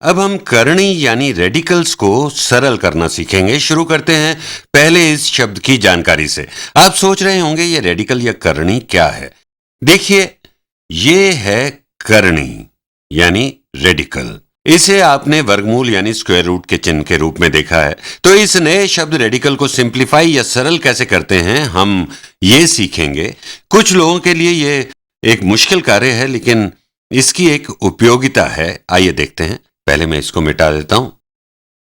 अब हम करणी यानी रेडिकल्स को सरल करना सीखेंगे। शुरू करते हैं पहले इस शब्द की जानकारी से। आप सोच रहे होंगे ये रेडिकल या करणी क्या है। देखिए, ये है करणी यानी रेडिकल। इसे आपने वर्गमूल यानी स्क्वायर रूट के चिन्ह के रूप में देखा है। तो इस नए शब्द रेडिकल को सिंप्लीफाई या सरल कैसे करते हैं हम ये सीखेंगे। कुछ लोगों के लिए ये एक मुश्किल कार्य है, लेकिन इसकी एक उपयोगिता है। आइए देखते हैं। पहले मैं इसको मिटा देता हूं।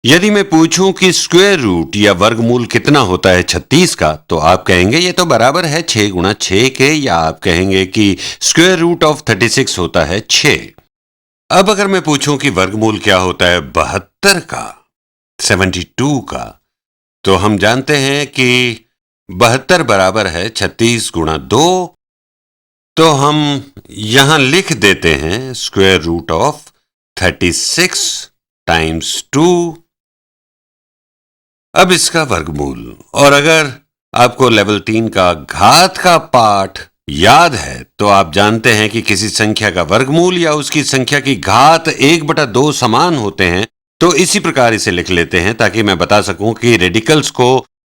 यदि मैं पूछूं कि स्क्वायर रूट या वर्गमूल कितना होता है 36 का, तो आप कहेंगे ये तो बराबर है 6 गुणा 6 के, या आप कहेंगे कि स्क्वायर रूट ऑफ 36 होता है 6। अब अगर मैं पूछूं कि वर्गमूल क्या होता है 72 का, 72 का, तो हम जानते हैं कि 72 बराबर है 36 गुणा 2। तो हम यहां लिख देते हैं स्क्वायर रूट ऑफ 36 टाइम्स 2। अब इसका वर्गमूल। और अगर आपको लेवल 3 का घात का पाठ याद है तो आप जानते हैं कि किसी संख्या का वर्गमूल या उसकी संख्या की घात 1/2 समान होते हैं। तो इसी प्रकार इसे लिख लेते हैं ताकि मैं बता सकूं कि रेडिकल्स को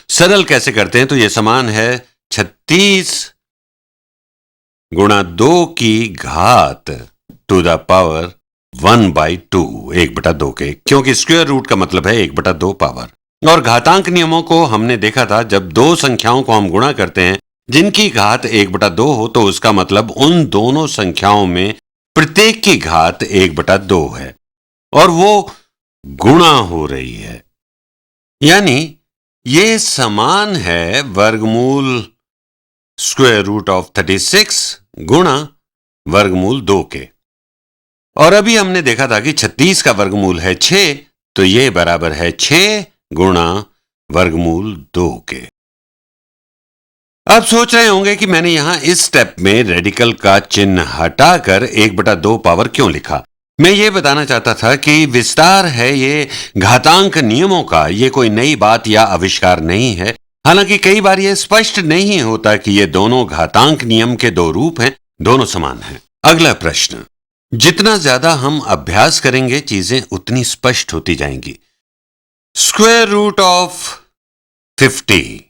सरल कैसे करते हैं। तो यह समान है 36 गुणा 2 की घात टू द पावर 1/2, 1/2 के, क्योंकि स्क्वायर रूट का मतलब है 1/2 पावर। और घातांक नियमों को हमने देखा था। जब दो संख्याओं को हम गुणा करते हैं जिनकी घात 1/2 हो, तो उसका मतलब उन दोनों संख्याओं में प्रत्येक की घात 1/2 है और वो गुणा हो रही है। यानी ये समान है वर्गमूल स्क्वायर रूट ऑफ 36 गुणा वर्गमूल 2 के। और अभी हमने देखा था कि 36 का वर्गमूल है 6, तो ये बराबर है 6 गुणा वर्गमूल 2 के। आप सोच रहे होंगे कि मैंने यहां इस स्टेप में रेडिकल का चिन्ह हटाकर 1/2 पावर क्यों लिखा। मैं ये बताना चाहता था कि विस्तार है ये घातांक नियमों का। ये कोई नई बात या आविष्कार नहीं है। हालांकि कई बार यह स्पष्ट नहीं होता कि ये दोनों घातांक नियम के दो रूप हैं, दोनों समान हैं। अगला प्रश्न। जितना ज्यादा हम अभ्यास करेंगे चीजें उतनी स्पष्ट होती जाएंगी। Square root of 50।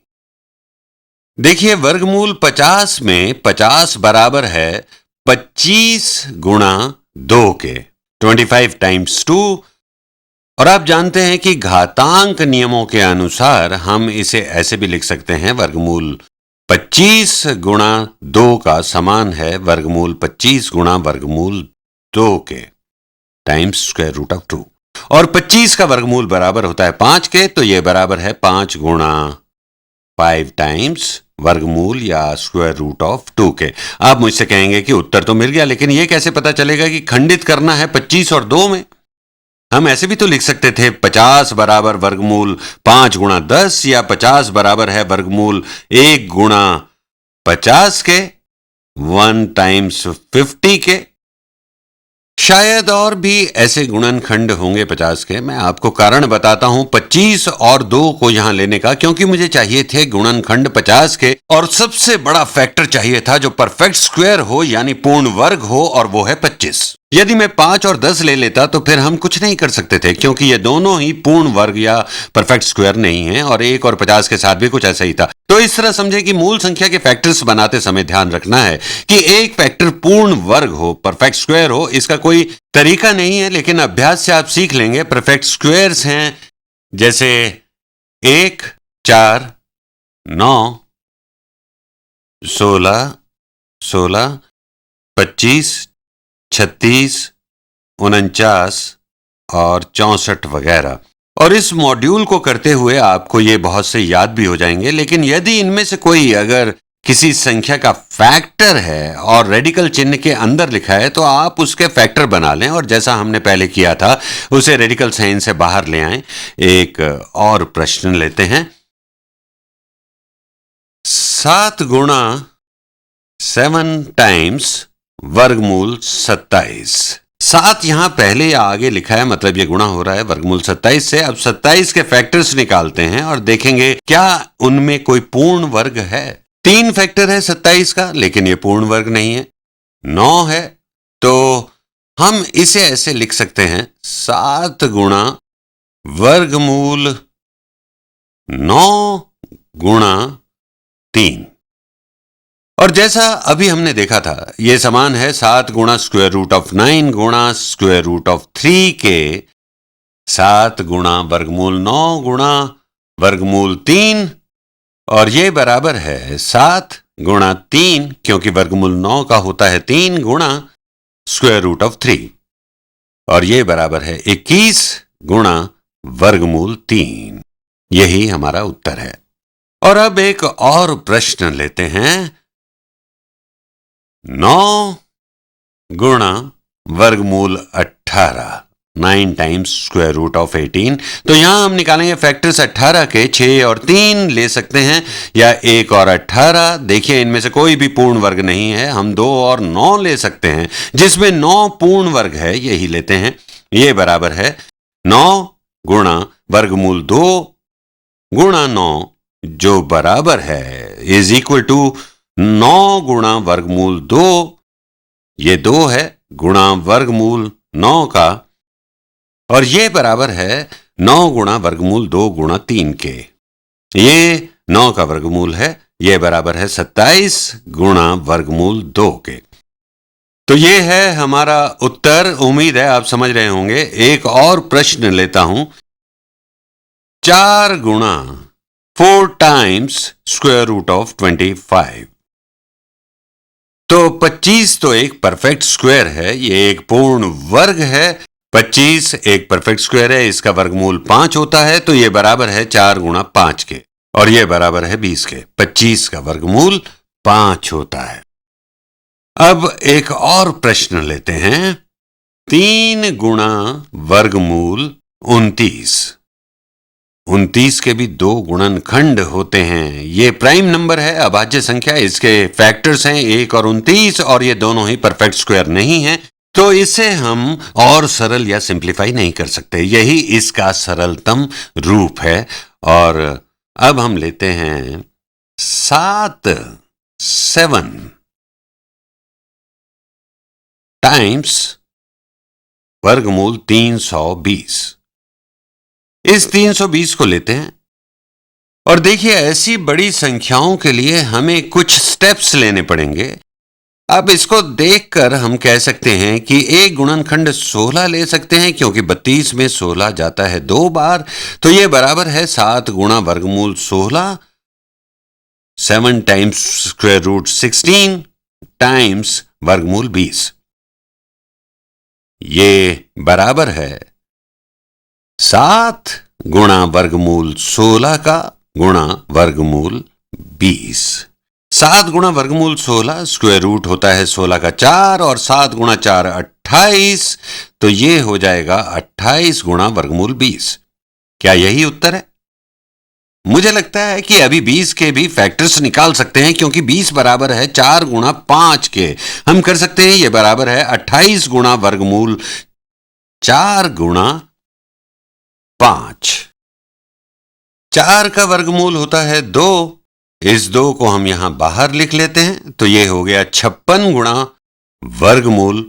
देखिए, वर्गमूल 50 में 50 बराबर है 25 गुणा 2 के, 25 टाइम्स 2। और आप जानते हैं कि घातांक नियमों के अनुसार हम इसे ऐसे भी लिख सकते हैं, वर्गमूल 25 गुणा 2 का समान है वर्गमूल 25 गुणा वर्गमूल 2 के टाइम्स स्क्वायर रूट ऑफ 2। और 25 का वर्गमूल बराबर होता है 5 के, तो यह बराबर है 5 गुणा 5 टाइम्स वर्गमूल या स्क्वायर रूट ऑफ 2 के। आप मुझसे कहेंगे कि उत्तर तो मिल गया, लेकिन यह कैसे पता चलेगा कि खंडित करना है 25 और 2 में। हम ऐसे भी तो लिख सकते थे 50 बराबर वर्गमूल 5 गुणा 10, या 50 बराबर है वर्गमूल 1 गुणा 50 के, 1 टाइम्स 50 के। शायद और भी ऐसे गुणनखंड होंगे 50 के। मैं आपको कारण बताता हूं 25 और 2 को यहां लेने का, क्योंकि मुझे चाहिए थे गुणनखंड 50 के, और सबसे बड़ा फैक्टर चाहिए था जो परफेक्ट स्क्वायर हो यानी पूर्ण वर्ग हो, और वो है 25। यदि मैं 5 और 10 ले लेता तो फिर हम कुछ नहीं कर सकते थे, क्योंकि ये दोनों ही पूर्ण वर्ग या परफेक्ट स्क्वायर नहीं है, और 1 और 50 के साथ भी कुछ ऐसा ही था। तो इस तरह समझे कि मूल संख्या के फैक्टर्स बनाते समय ध्यान रखना है कि एक फैक्टर पूर्ण वर्ग हो, परफेक्ट स्क्वायर हो। इसका कोई तरीका नहीं है, लेकिन अभ्यास से आप सीख लेंगे। परफेक्ट स्क्वायर्स हैं जैसे 1, 4, 9, 16, 16, 25, 36, 49 और 64 वगैरह। और इस मॉड्यूल को करते हुए आपको ये बहुत से याद भी हो जाएंगे। लेकिन यदि इनमें से कोई अगर किसी संख्या का फैक्टर है और रेडिकल चिन्ह के अंदर लिखा है, तो आप उसके फैक्टर बना लें, और जैसा हमने पहले किया था उसे रेडिकल साइन से बाहर ले आएं। एक और प्रश्न लेते हैं। 7 गुणा 7 टाइम्स वर्गमूल 27। 7 यहां पहले या आगे लिखा है, मतलब ये गुणा हो रहा है वर्गमूल 27 से। अब 27 के फैक्टर्स निकालते हैं और देखेंगे क्या उनमें कोई पूर्ण वर्ग है। 3 फैक्टर है 27 का, लेकिन ये पूर्ण वर्ग नहीं है। 9 है, तो हम इसे ऐसे लिख सकते हैं 7 गुणा वर्गमूल 9 गुणा 3। और जैसा अभी हमने देखा था, यह समान है 7 गुणा स्क्वायर रूट ऑफ 9 गुणा स्क्वायर रूट ऑफ 3 के 7 गुणा वर्गमूल 9 गुणा वर्गमूल 3, और ये बराबर है 7 गुणा 3, क्योंकि वर्गमूल 9 का होता है 3 गुणा स्क्वायर रूट ऑफ 3, और ये बराबर है 21 गुणा वर्गमूल 3। यही हमारा उत्तर है। और अब एक और प्रश्न लेते हैं। 9 गुणा वर्गमूल 18, 9 टाइम्स स्क्वायर रूट ऑफ 18। तो यहां हम निकालेंगे फैक्टर्स 18 के। 6 और 3 ले सकते हैं, या 1 और 18। देखिए इनमें से कोई भी पूर्ण वर्ग नहीं है। हम 2 और 9 ले सकते हैं, जिसमें 9 पूर्ण वर्ग है, यही लेते हैं। ये बराबर है 9 गुणा वर्गमूल 2 गुणा 9, जो बराबर है इज इक्वल टू 9 गुणा वर्गमूल 2, ये 2 है, गुणा वर्गमूल 9 का, और ये बराबर है 9 गुणा वर्गमूल 2 गुणा 3 के। ये 9 का वर्गमूल है, ये बराबर है 27 गुणा वर्गमूल 2 के। तो ये है हमारा उत्तर। उम्मीद है आप समझ रहे होंगे। एक और प्रश्न लेता हूं। 4 गुणा 4 टाइम्स स्क्वायर रूट ऑफ 25। तो 25 तो एक परफेक्ट स्क्वायर है, ये एक पूर्ण वर्ग है। 25 एक परफेक्ट स्क्वायर है, इसका वर्गमूल 5 होता है, तो ये बराबर है 4 गुणा 5 के, और ये बराबर है 20 के। 25 का वर्गमूल 5 होता है। अब एक और प्रश्न लेते हैं। 3 गुणा वर्गमूल 29। 29 के भी 2 गुणनखंड होते हैं। ये प्राइम नंबर है, अभाज्य संख्या। इसके फैक्टर्स हैं 1 और 29, और ये दोनों ही परफेक्ट स्क्वायर नहीं है, तो इसे हम और सरल या सिंप्लीफाई नहीं कर सकते। यही इसका सरलतम रूप है। और अब हम लेते हैं 7 टाइम्स वर्गमूल 320। इस 320 को लेते हैं, और देखिए ऐसी बड़ी संख्याओं के लिए हमें कुछ स्टेप्स लेने पड़ेंगे। अब इसको देखकर हम कह सकते हैं कि एक गुणनखंड 16 ले सकते हैं, क्योंकि 32 में 16 जाता है 2 बार, तो ये बराबर है 7 गुणा वर्गमूल 16, 7 टाइम्स स्क्वायर रूट 16 टाइम्स वर्गमूल 20। ये बराबर है 7 गुणा वर्गमूल 16 का गुणा वर्गमूल 20। 7 गुणा वर्गमूल 16 स्क्वायर रूट होता है 16 का 4, और 7 गुणा 4 28, तो ये हो जाएगा 28 गुणा वर्गमूल 20। क्या यही उत्तर है? मुझे लगता है कि अभी 20 के भी फैक्टर्स निकाल सकते हैं, क्योंकि 20 बराबर है 4 गुणा 5 के। हम कर सकते हैं ये बराबर है 28 गुणा वर्गमूल 4 गुणा 5। 4 का वर्गमूल होता है 2। इस 2 को हम यहां बाहर लिख लेते हैं, तो ये हो गया 56 गुणा वर्गमूल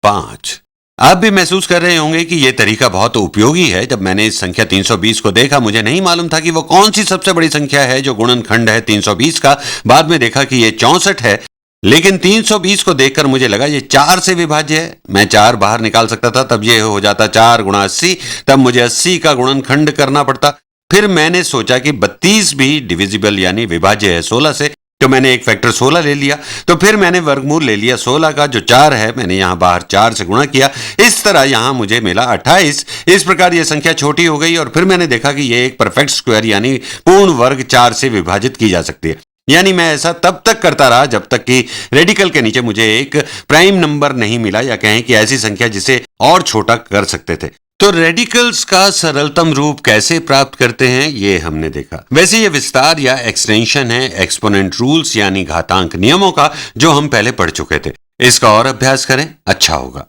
5। आप भी महसूस कर रहे होंगे कि यह तरीका बहुत उपयोगी है। जब मैंने इस संख्या 320 को देखा, मुझे नहीं मालूम था कि वो कौन सी सबसे बड़ी संख्या है जो गुणनखंड है 320 का। बाद में देखा कि यह 64 है, लेकिन 320 को देखकर मुझे लगा ये 4 से विभाज्य है। मैं 4 बाहर निकाल सकता था, तब ये हो जाता 4 गुणा 80, तब मुझे 80 का गुणनखंड करना पड़ता। फिर मैंने सोचा कि 32 भी डिविजिबल यानी विभाज्य है 16 से, तो मैंने एक फैक्टर 16 ले लिया। तो फिर मैंने वर्गमूल ले लिया 16 का, जो 4 है, मैंने यहां बाहर 4 से गुणा किया। इस तरह यहां मुझे मिला 28। इस प्रकार यह संख्या छोटी हो गई, और फिर मैंने देखा कि यह एक परफेक्ट स्क्वायर यानी पूर्ण वर्ग 4 से विभाजित की जा सकती है। यानी मैं ऐसा तब तक करता रहा जब तक कि रेडिकल के नीचे मुझे एक प्राइम नंबर नहीं मिला, या कहें कि ऐसी संख्या जिसे और छोटा कर सकते थे। तो रेडिकल्स का सरलतम रूप कैसे प्राप्त करते हैं, ये हमने देखा। वैसे ये विस्तार या एक्सटेंशन है एक्सपोनेंट रूल्स यानी घातांक नियमों का, जो हम पहले पढ़ चुके थे। इसका और अभ्यास करें, अच्छा होगा।